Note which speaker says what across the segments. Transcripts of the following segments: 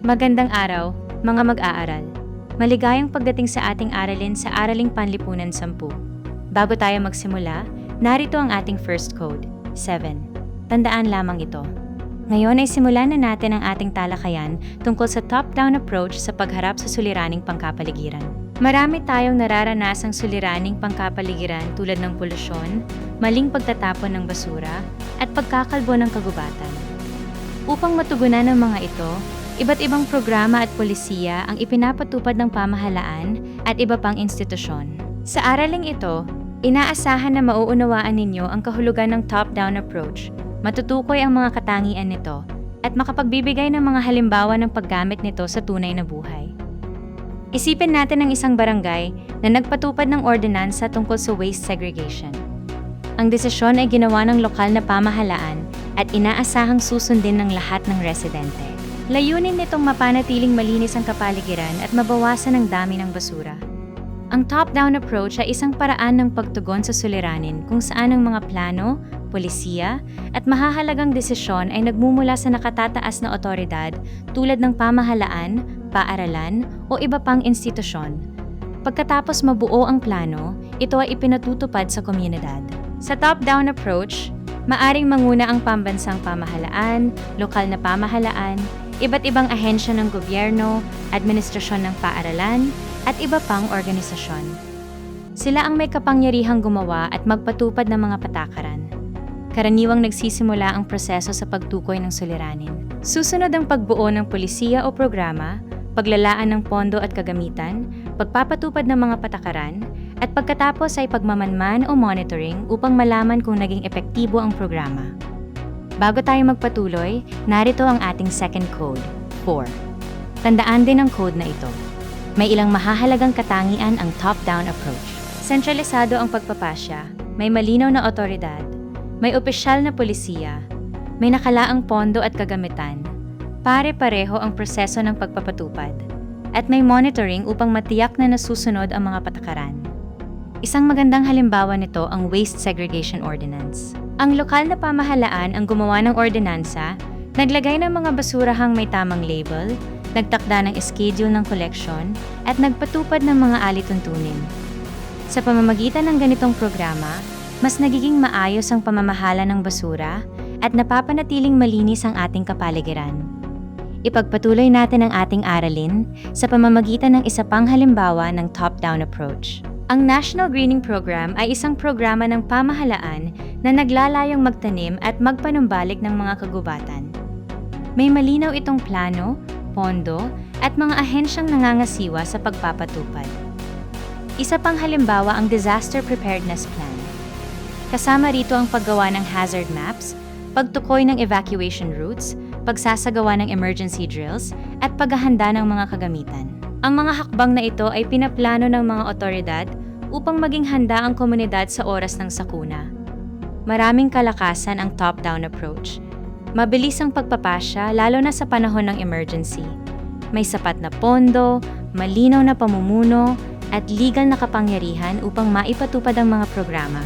Speaker 1: Magandang araw, mga mag-aaral. Maligayang pagdating sa ating aralin sa Araling Panlipunan 10. Bago tayo magsimula, narito ang ating first code, 7. Tandaan lamang ito. Ngayon ay simulan na natin ang ating talakayan tungkol sa top-down approach sa pagharap sa suliraning pangkapaligiran. Marami tayong nararanasang suliraning pangkapaligiran tulad ng polusyon, maling pagtatapon ng basura, at pagkakalbo ng kagubatan. Upang matugunan ang mga ito, iba't ibang programa at polisiya ang ipinapatupad ng pamahalaan at iba pang institusyon. Sa araling ito, inaasahan na mauunawaan ninyo ang kahulugan ng top-down approach, matutukoy ang mga katangian nito, at makapagbibigay ng mga halimbawa ng paggamit nito sa tunay na buhay. Isipin natin ang isang barangay na nagpatupad ng ordinansa tungkol sa waste segregation. Ang desisyon ay ginawa ng lokal na pamahalaan at inaasahang susundin ng lahat ng residente. Layunin nitong mapanatiling malinis ang kapaligiran at mabawasan ang dami ng basura. Ang top-down approach ay isang paraan ng pagtugon sa suliranin kung saan ang mga plano, polisiya, at mahahalagang desisyon ay nagmumula sa nakatataas na otoridad tulad ng pamahalaan, paaralan, o iba pang institusyon. Pagkatapos mabuo ang plano, ito ay ipinatutupad sa komunidad. Sa top-down approach, maaring manguna ang pambansang pamahalaan, lokal na pamahalaan, iba't ibang ahensya ng gobyerno, administrasyon ng paaralan, at iba pang organisasyon. Sila ang may kapangyarihang gumawa at magpatupad ng mga patakaran. Karaniwang nagsisimula ang proseso sa pagtukoy ng suliranin. Susunod ang pagbuo ng polisiya o programa, paglalaan ng pondo at kagamitan, pagpapatupad ng mga patakaran, at pagkatapos ay pagmamanman o monitoring upang malaman kung naging epektibo ang programa. Bago tayo magpatuloy, narito ang ating second code, 4. Tandaan din ang code na ito. May ilang mahahalagang katangian ang top-down approach. Sentralisado ang pagpapasya, may malinaw na otoridad, may opisyal na polisiya, may nakalaang pondo at kagamitan, pare-pareho ang proseso ng pagpapatupad, at may monitoring upang matiyak na nasusunod ang mga patakaran. Isang magandang halimbawa nito ang Waste Segregation Ordinance. Ang lokal na pamahalaan ang gumawa ng ordinansa, naglagay ng mga basurahang may tamang label, nagtakda ng schedule ng collection, at nagpatupad ng mga alituntunin. Sa pamamagitan ng ganitong programa, mas nagiging maayos ang pamamahala ng basura at napapanatiling malinis ang ating kapaligiran. Ipagpatuloy natin ang ating aralin sa pamamagitan ng isa pang halimbawa ng top-down approach. Ang National Greening Program ay isang programa ng pamahalaan na naglalayong magtanim at magpanumbalik ng mga kagubatan. May malinaw itong plano, pondo, at mga ahensyang nangangasiwa sa pagpapatupad. Isa pang halimbawa ang Disaster Preparedness Plan. Kasama rito ang paggawa ng hazard maps, pagtukoy ng evacuation routes, pagsasagawa ng emergency drills, at paghahanda ng mga kagamitan. Ang mga hakbang na ito ay pinaplano ng mga otoridad upang maging handa ang komunidad sa oras ng sakuna. Maraming kalakasan ang top-down approach. Mabilis ang pagpapasya lalo na sa panahon ng emergency. May sapat na pondo, malinaw na pamumuno, at legal na kapangyarihan upang maipatupad ang mga programa.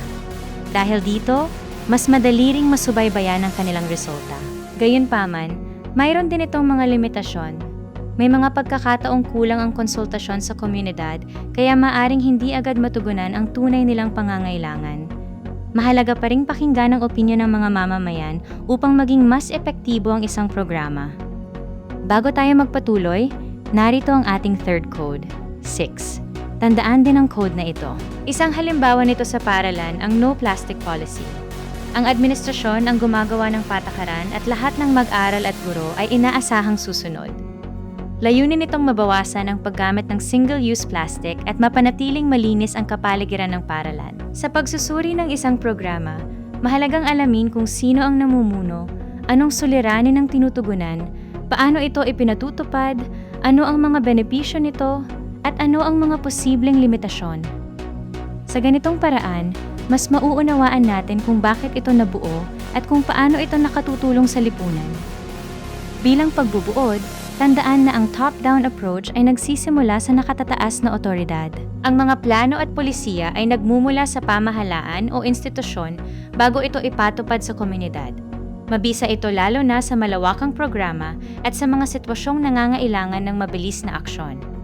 Speaker 1: Dahil dito, mas madali ring masubaybayan ang kanilang resulta. Gayunpaman, mayroon din itong mga limitasyon. May mga pagkakataong kulang ang konsultasyon sa komunidad kaya maaring hindi agad matugunan ang tunay nilang pangangailangan. Mahalaga pa ring pakinggan ang opinyon ng mga mamamayan upang maging mas epektibo ang isang programa. Bago tayo magpatuloy, narito ang ating third code, 6. Tandaan din ang code na ito. Isang halimbawa nito sa paaralan ang No Plastic Policy. Ang administrasyon ang gumagawa ng patakaran at lahat ng mag-aral at guro ay inaasahang susunod. Layunin nitong mabawasan ang paggamit ng single-use plastic at mapanatiling malinis ang kapaligiran ng paaralan. Sa pagsusuri ng isang programa, mahalagang alamin kung sino ang namumuno, anong suliranin ang tinutugunan, paano ito ipinatutupad, ano ang mga benepisyo nito, at ano ang mga posibleng limitasyon. Sa ganitong paraan, mas mauunawaan natin kung bakit ito nabuo at kung paano ito nakatutulong sa lipunan. Bilang pagbubuod, tandaan na ang top-down approach ay nagsisimula sa nakatataas na otoridad. Ang mga plano at polisiya ay nagmumula sa pamahalaan o institusyon bago ito ipatupad sa komunidad. Mabisa ito lalo na sa malawakang programa at sa mga sitwasyong nangangailangan ng mabilis na aksyon.